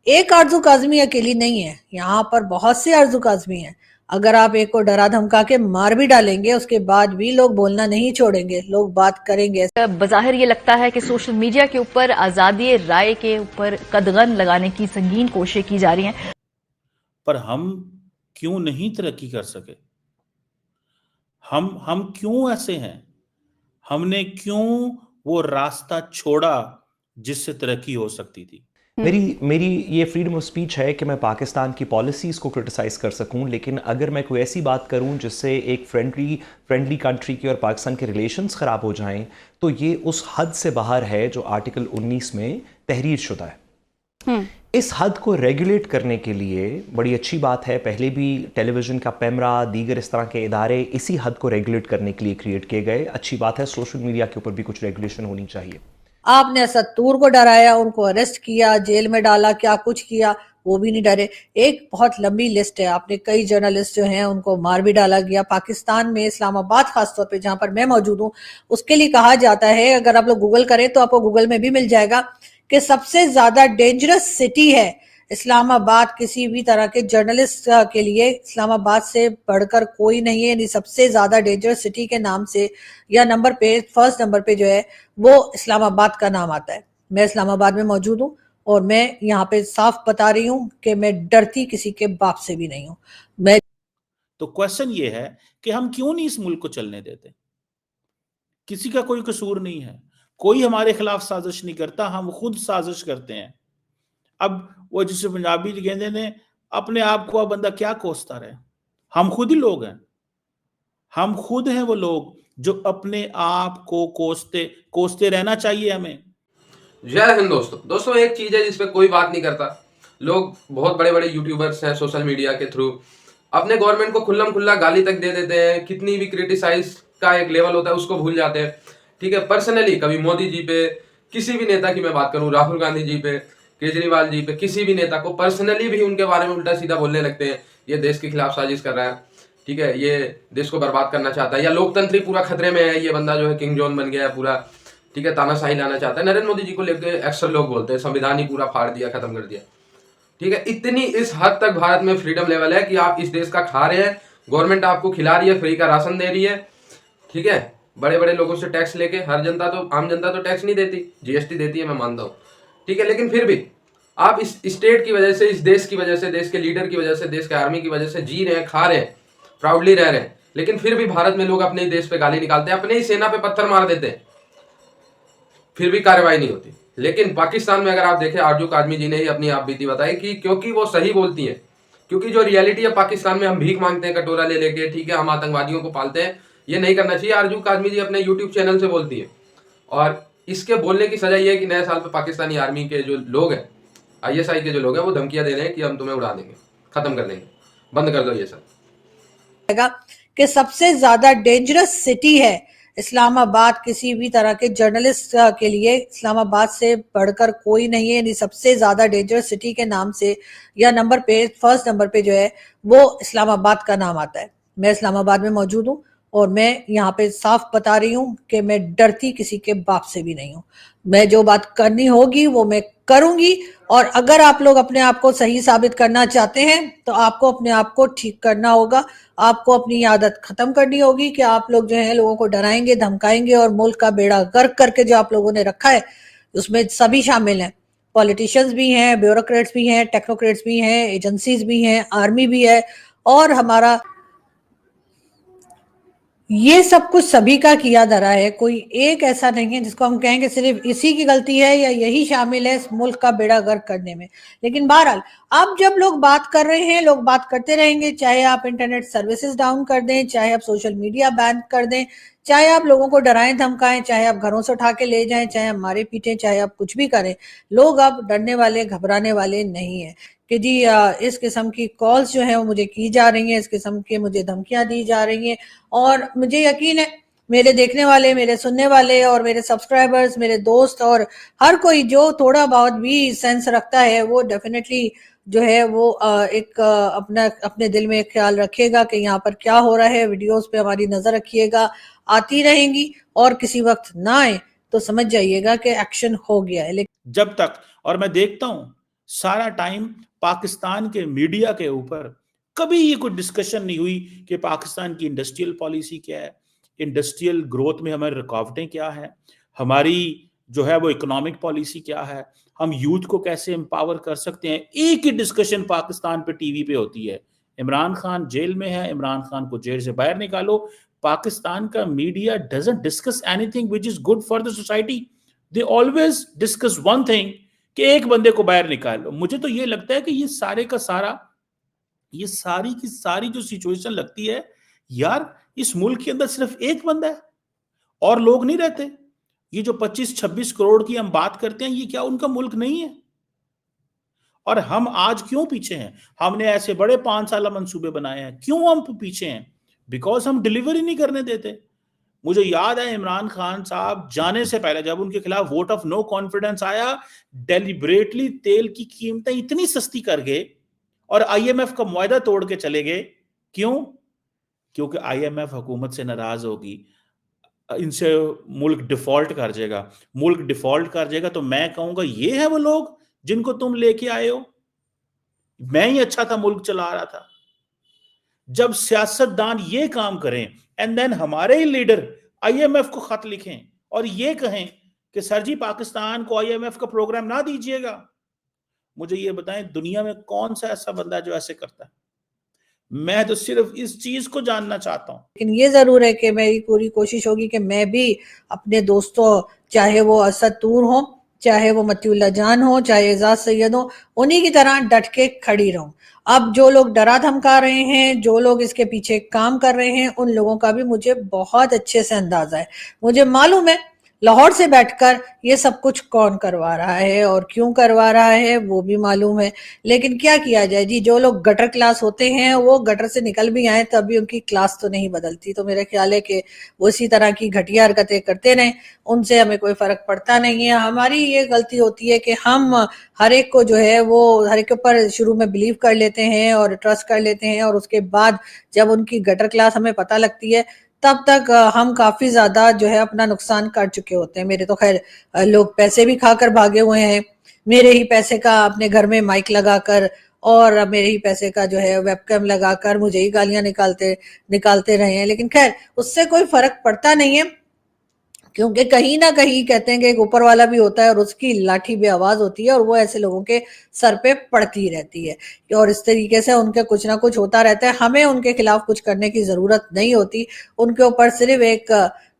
एक आरजू काज़मी अकेली नहीं है, यहाँ पर बहुत सी आरजू काज़मी है। अगर आप एक को डरा धमका के मार भी डालेंगे, उसके बाद भी लोग बोलना नहीं छोड़ेंगे, लोग बात करेंगे। बज़ाहिर ये लगता है कि सोशल मीडिया के ऊपर आज़ादी राय के ऊपर कदगन लगाने की संगीन कोशिशें की जा रही हैं। पर हम क्यों नहीं तरक्की कर सके? हम क्यों ऐसे हैं? हमने क्यों वो रास्ता छोड़ा जिससे तरक्की हो सकती थी? मेरी ये फ्रीडम ऑफ स्पीच है कि मैं पाकिस्तान की पॉलिसीज़ को क्रिटिसाइज़ कर सकूं, लेकिन अगर मैं कोई ऐसी बात करूं जिससे एक फ्रेंडली कंट्री के और पाकिस्तान के रिलेशंस ख़राब हो जाएं, तो ये उस हद से बाहर है जो आर्टिकल 19 में तहरीर शुदा है। इस हद को रेगुलेट करने के लिए बड़ी अच्छी बात है, पहले भी टेलीविज़न का पैमरा, दीगर इस तरह के इदारे इसी हद को रेगुलेट करने के लिए क्रिएट किए गए। अच्छी बात है, सोशल मीडिया के ऊपर भी कुछ रेगुलेशन होनी चाहिए। आपने असदूर को डराया, उनको अरेस्ट किया, जेल में डाला, क्या कुछ किया, वो भी नहीं डरे। एक बहुत लंबी लिस्ट है, आपने कई जर्नलिस्ट जो हैं उनको मार भी डाला गया। पाकिस्तान में इस्लामाबाद खासतौर पे जहां पर मैं मौजूद हूँ, उसके लिए कहा जाता है, अगर आप लोग गूगल करें तो आपको गूगल में भी मिल जाएगा कि सबसे ज्यादा डेंजरस सिटी है इस्लामाबाद। किसी भी तरह के जर्नलिस्ट के लिए इस्लामाबाद से बढ़कर कोई नहीं है, यानी सबसे ज्यादा डेंजरस सिटी के नाम से या नंबर पे फर्स्ट नंबर पे जो है वो इस्लामाबाद का नाम आता है। मैं इस्लामाबाद में मौजूद हूँ और मैं यहाँ पे साफ बता रही हूँ कि मैं डरती किसी के बाप से भी नहीं हूँ। मैं तो क्वेश्चन ये है कि हम क्यों नहीं इस मुल्क को चलने देते? किसी का कोई कसूर नहीं है, कोई हमारे खिलाफ साजिश नहीं करता, हम खुद साजिश करते हैं। अब वो जिसे पंजाबी कहते ने, अपने आप को अब बंदा क्या कोसता रहे? हम खुद ही लोग हैं, हम खुद हैं वो लोग जो अपने आप को कोसते रहना चाहिए हमें। जय हिंद दोस्तों एक चीज है जिसपे कोई बात नहीं करता। लोग बहुत बड़े बड़े यूट्यूबर्स हैं सोशल मीडिया के थ्रू अपने गवर्नमेंट को खुल्लम खुल्ला गाली तक दे देते हैं। कितनी भी क्रिटिसाइज का एक लेवल होता है उसको भूल जाते हैं। ठीक है, पर्सनली कभी मोदी जी पे, किसी भी नेता की मैं बात करूं, राहुल गांधी जी पे, केजरीवाल जी पे, किसी भी नेता को पर्सनली भी उनके बारे में उल्टा सीधा बोलने लगते हैं। ये देश के खिलाफ साजिश कर रहा है, ठीक है, ये देश को बर्बाद करना चाहता है, या लोकतंत्र ही पूरा खतरे में है, ये बंदा जो है किंग जॉन बन गया है पूरा, ठीक है, तानाशाही लाना चाहता है। नरेंद्र मोदी जी को लेकर अक्सर लोग बोलते हैं संविधान ही पूरा फाड़ दिया, खत्म कर दिया। ठीक है, इतनी इस हद तक भारत में फ्रीडम लेवल है कि आप इस देश का खा रहे हैं, गवर्नमेंट आपको खिला रही है, फ्री का राशन दे रही है। ठीक है, बड़े बड़े लोगों से टैक्स लेके, हर जनता तो, आम जनता तो टैक्स नहीं देती, जीएसटी देती है, मैं मानता हूँ। ठीक है, लेकिन फिर भी आप इस स्टेट की वजह से, इस देश की वजह से, देश के लीडर की वजह से, देश के आर्मी की वजह से जी रहे हैं, खा रहे हैं, प्राउडली रह रहे हैं, लेकिन फिर भी भारत में लोग अपने देश पे गाली निकालते हैं, अपने ही सेना पे पत्थर मार देते हैं, फिर भी कार्रवाई नहीं होती। लेकिन पाकिस्तान में अगर आप देखें, आरजू काज़मी जी ने ही अपनी आप बीती बताई कि क्योंकि वो सही बोलती है, क्योंकि जो रियलिटी है पाकिस्तान में, हम भीख मांगते हैं कटोरा ले लेके, ठीक है, हम आतंकवादियों को पालते हैं, ये नहीं करना चाहिए। आरजू काज़मी जी अपने यूट्यूब चैनल से बोलती है, और इसके बोलने की सजा ये है कि नए साल पर पाकिस्तानी आर्मी के जो लोग हैं, ISI के जो लोग हैं, वो धमकियां दे रहे हैं कि हम तुम्हें उड़ा देंगे, खत्म कर देंगे, बंद कर दो ये सब। कि सबसे ज्यादा डेंजरस सिटी है इस्लामाबाद। किसी भी तरह के जर्नलिस्ट के लिए इस्लामाबाद से बढ़कर कोई नहीं है, यानी सबसे ज्यादा डेंजरस सिटी के नाम से या नंबर पे फर्स्ट नंबर पे जो है वो इस्लामाबाद का नाम आता है। मैं इस्लामाबाद में मौजूद हूँ और मैं यहाँ पे साफ बता रही हूँ कि मैं डरती किसी के बाप से भी नहीं हूँ। मैं जो बात करनी होगी वो मैं करूंगी, और अगर आप लोग अपने आप को सही साबित करना चाहते हैं तो आपको अपने आप को ठीक करना होगा। आपको अपनी आदत खत्म करनी होगी कि आप लोग जो है लोगों को डराएंगे, धमकाएंगे और मुल्क का बेड़ा गर्क करके जो आप लोगों ने रखा है उसमें सभी शामिल हैं। पॉलिटिशियंस भी हैं, ब्यूरोक्रेट्स भी हैं, टेक्नोक्रेट्स भी हैं, एजेंसीज भी हैं, आर्मी भी है, और हमारा ये सब कुछ सभी का किया धरा है। कोई एक ऐसा नहीं है जिसको हम कहेंगे सिर्फ इसी की गलती है या यही शामिल है इस मुल्क का बेड़ा गर्क करने में। लेकिन बहरहाल अब जब लोग बात कर रहे हैं, लोग बात करते रहेंगे, चाहे आप इंटरनेट सर्विसेज डाउन कर दें, चाहे आप सोशल मीडिया बैन कर दें, चाहे आप लोगों को डराएं धमकाएं, चाहे आप घरों से उठा के ले जाएं, चाहे आप मारे पीटे, चाहे आप कुछ भी करें, लोग अब डरने वाले, घबराने वाले नहीं है कि जी इस किस्म की कॉल्स जो है वो मुझे की जा रही हैं, इस किस्म की मुझे धमकियां दी जा रही हैं। और मुझे यकीन है मेरे देखने वाले, मेरे सुनने वाले और मेरे सब्सक्राइबर्स, मेरे दोस्त और हर कोई जो थोड़ा बहुत भी सेंस रखता है वो डेफिनेटली जो है वो एक अपना अपने दिल में एक ख्याल रखेगा कि यहाँ पर क्या हो रहा है। वीडियोस पे हमारी नजर रखिएगा, आती रहेंगी, और किसी वक्त ना आए तो समझ जाइएगा कि एक्शन हो गया है। जब तक, और मैं देखता हूं सारा टाइम पाकिस्तान के मीडिया के ऊपर। कभी ये कोई डिस्कशन नहीं हुई कि पाकिस्तान की इंडस्ट्रियल पॉलिसी क्या है, इंडस्ट्रियल ग्रोथ में हमारी रुकावटें क्या है, हमारी जो है वो इकोनॉमिक पॉलिसी क्या है, हम यूथ को कैसे एम्पावर कर सकते हैं। एक ही डिस्कशन पाकिस्तान पे टीवी पे होती है, इमरान खान जेल में है, इमरान खान को जेल से बाहर निकालो। पाकिस्तान का media doesn't discuss anything which is good for the society. They always discuss one thing कि एक बंदे को बाहर निकालो। मुझे तो ये लगता है कि ये सारे का सारा, ये सारी की सारी जो सिचुएशन लगती है यार, इस मुल्क के अंदर सिर्फ एक बंदा है और लोग नहीं रहते। ये जो 25-26 करोड़ की हम बात करते हैं, ये क्या उनका मुल्क नहीं है? और हम आज क्यों पीछे हैं? हमने ऐसे बड़े 5 साल मंसूबे बनाए हैं, क्यों हम पीछे हैं? बिकॉज हम डिलीवरी नहीं करने देते। मुझे याद है इमरान खान साहब जाने से पहले जब उनके खिलाफ वोट ऑफ नो कॉन्फिडेंस आया, डेलिबरेटली तेल की कीमतें इतनी सस्ती कर गए और आईएमएफ का मुआहदा तोड़ के चले गए। क्यों? क्योंकि आईएमएफ हुकूमत से नाराज होगी, इनसे मुल्क डिफॉल्ट कर जाएगा। मुल्क डिफॉल्ट कर जाएगा तो मैं कहूंगा ये है वो लोग जिनको तुम लेके आए हो। मैं ही अच्छा था, मुल्क चला रहा था। जब सियासतदान ये काम करें एंड देन हमारे ही लीडर आईएमएफ को खत लिखें और ये कहें कि सर जी पाकिस्तान को आईएमएफ का प्रोग्राम ना दीजिएगा, मुझे ये बताएं दुनिया में कौन सा ऐसा बंदा जो ऐसे करता है? मैं तो सिर्फ इस चीज को जानना चाहता हूं। लेकिन ये जरूर है कि मेरी पूरी कोशिश होगी कि मैं भी अपने दोस्तों, चाहे वो असद तूर हो, चाहे वो मतीउल्लाह जान हो, चाहे एजाज सैयद हो, उन्हीं की तरह डट के खड़ी रहूं। अब जो लोग डरा धमका रहे हैं, जो लोग इसके पीछे काम कर रहे हैं, उन लोगों का भी मुझे बहुत अच्छे से अंदाजा है। मुझे मालूम है लाहौर से बैठकर ये सब कुछ कौन करवा रहा है और क्यों करवा रहा है, वो भी मालूम है। लेकिन क्या किया जाए जी, जो लोग गटर क्लास होते हैं वो गटर से निकल भी आए तभी उनकी क्लास तो नहीं बदलती। तो मेरा ख्याल है कि वो इसी तरह की घटिया हरकतें करते रहें, उनसे हमें कोई फर्क पड़ता नहीं है। हमारी ये गलती होती है कि हम हर एक को जो है वो हर एक के ऊपर शुरू में बिलीव कर लेते हैं और ट्रस्ट कर लेते हैं, और उसके बाद जब उनकी गटर क्लास हमें पता लगती है तब तक हम काफी ज्यादा जो है अपना नुकसान कर चुके होते हैं। मेरे तो खैर लोग पैसे भी खाकर भागे हुए हैं, मेरे ही पैसे का अपने घर में माइक लगाकर और मेरे ही पैसे का जो है वेबकैम लगाकर मुझे ही गालियां निकालते रहे हैं। लेकिन खैर उससे कोई फर्क पड़ता नहीं है, क्योंकि कहीं ना कहीं कहते हैं कि एक ऊपर वाला भी होता है और उसकी लाठी भी आवाज होती है और वो ऐसे लोगों के सर पे पड़ती रहती है और इस तरीके से उनके कुछ ना कुछ होता रहता है। हमें उनके खिलाफ कुछ करने की जरूरत नहीं होती, उनके ऊपर सिर्फ एक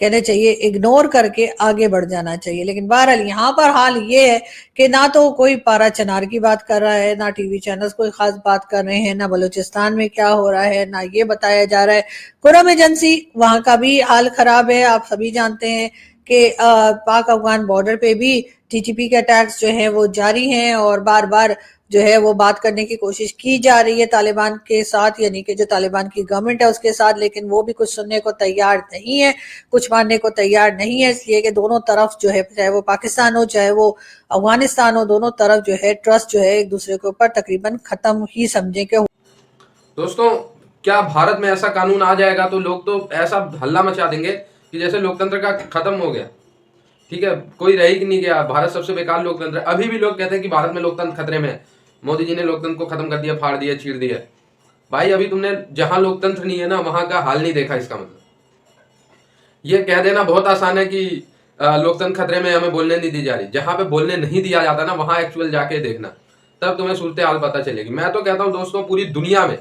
कहने चाहिए इग्नोर करके आगे बढ़ जाना चाहिए। लेकिन बहरहाल यहाँ पर हाल ये है कि ना तो कोई पारा चनार की बात कर रहा है, ना टीवी चैनल्स कोई खास बात कर रहे हैं, ना बलूचिस्तान में क्या हो रहा है, ना ये बताया जा रहा है। कुरम एजेंसी वहां का भी हाल खराब है। आप सभी जानते हैं कि पाक अफगान बॉर्डर पे भी टीटीपी के अटैक्स जो हैं वो जारी हैं और बार बार जो है वो बात करने की कोशिश की जा रही है तालिबान के साथ, यानी कि जो तालिबान की गवर्नमेंट है उसके साथ, लेकिन वो भी कुछ सुनने को तैयार नहीं है, कुछ मानने को तैयार नहीं है। इसलिए कि दोनों तरफ जो है, चाहे वो पाकिस्तान हो चाहे वो अफगानिस्तान हो, दोनों तरफ जो है ट्रस्ट जो है एक दूसरे के ऊपर तकरीबन खत्म ही समझे के। दोस्तों, क्या भारत में ऐसा कानून आ जाएगा तो लोग तो ऐसा हल्ला मचा देंगे कि जैसे लोकतंत्र का खत्म हो गया, ठीक है, कोई रह ही नहीं गया, भारत सबसे बेकार लोकतंत्र है। अभी भी लोग कहते हैं कि भारत में लोकतंत्र खतरे में है, मोदी जी ने लोकतंत्र को खत्म कर दिया, फाड़ दिया, चीर दिया। भाई अभी तुमने जहां लोकतंत्र नहीं है ना वहां का हाल नहीं देखा। इसका मतलब ये कह देना बहुत आसान है कि लोकतंत्र खतरे में, हमें बोलने नहीं दी जा रही। जहां पे बोलने नहीं दिया जाता ना वहां एक्चुअल जाके देखना, तब तुम्हें सूरत हाल पता चलेगी। मैं तो कहता हूं दोस्तों, पूरी दुनिया में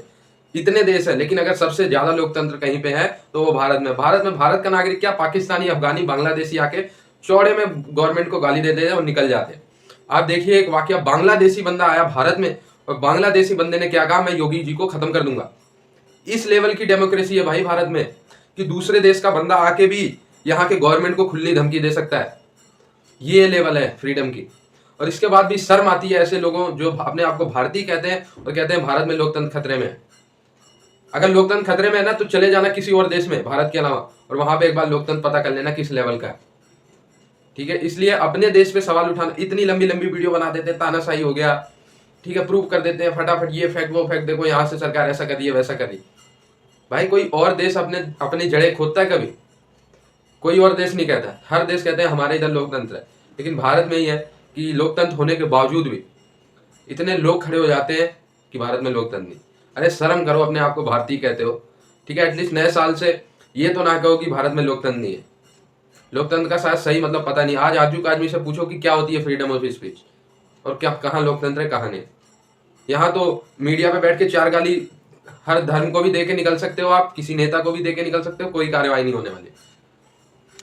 इतने देश है, लेकिन अगर सबसे ज्यादा लोकतंत्र कहीं पे है तो वो भारत में। भारत का नागरिक क्या, पाकिस्तानी, अफगानी, बांग्लादेशी आके चौड़े में गवर्नमेंट को गाली देते हैं और निकल जाते हैं। आप देखिए एक वाकया, बांग्लादेशी बंदा आया भारत में और बांग्लादेशी बंदे ने क्या कहा, मैं योगी जी को खत्म कर दूंगा। इस लेवल की डेमोक्रेसी है भाई भारत में कि दूसरे देश का बंदा आके भी यहाँ के गवर्नमेंट को खुली धमकी दे सकता है। ये लेवल है फ्रीडम की। और इसके बाद भी शर्म आती है ऐसे लोगों जो अपने आप को भारतीय कहते हैं और कहते हैं भारत में लोकतंत्र खतरे में है। अगर लोकतंत्र खतरे में है ना तो चले जाना किसी और देश में भारत के अलावा और वहां पे एक बार लोकतंत्र पता कर लेना किस लेवल का है, ठीक है। इसलिए अपने देश पे सवाल उठाना, इतनी लंबी लंबी वीडियो बना देते हैं, तानाशाही हो गया, ठीक है, प्रूव कर देते हैं फटाफट, ये फेंक वो फेंक, देखो यहाँ से सरकार ऐसा कर रही है वैसा कर रही। भाई कोई और देश अपनी जड़ें खोदता है कभी? कोई और देश नहीं कहता। हर देश कहते हैं हमारे इधर लोकतंत्र है, लेकिन भारत में ही है कि लोकतंत्र होने के बावजूद भी इतने लोग खड़े हो जाते हैं कि भारत में लोकतंत्र नहीं। अरे शर्म करो, अपने आप को भारतीय कहते हो, ठीक है, एटलीस्ट नए साल से ये तो ना कहो कि भारत में लोकतंत्र नहीं है। लोकतंत्र का शायद सही मतलब पता नहीं। आज आजू आदमी से पूछो कि क्या होती है फ्रीडम ऑफ स्पीच और क्या कहाँ लोकतंत्र है कहाँ नहीं। यहाँ तो मीडिया पे बैठ के 4 गाली हर धर्म को भी दे के निकल सकते हो आप, किसी नेता को भी दे के निकल सकते हो, कोई कार्रवाई नहीं होने वाली।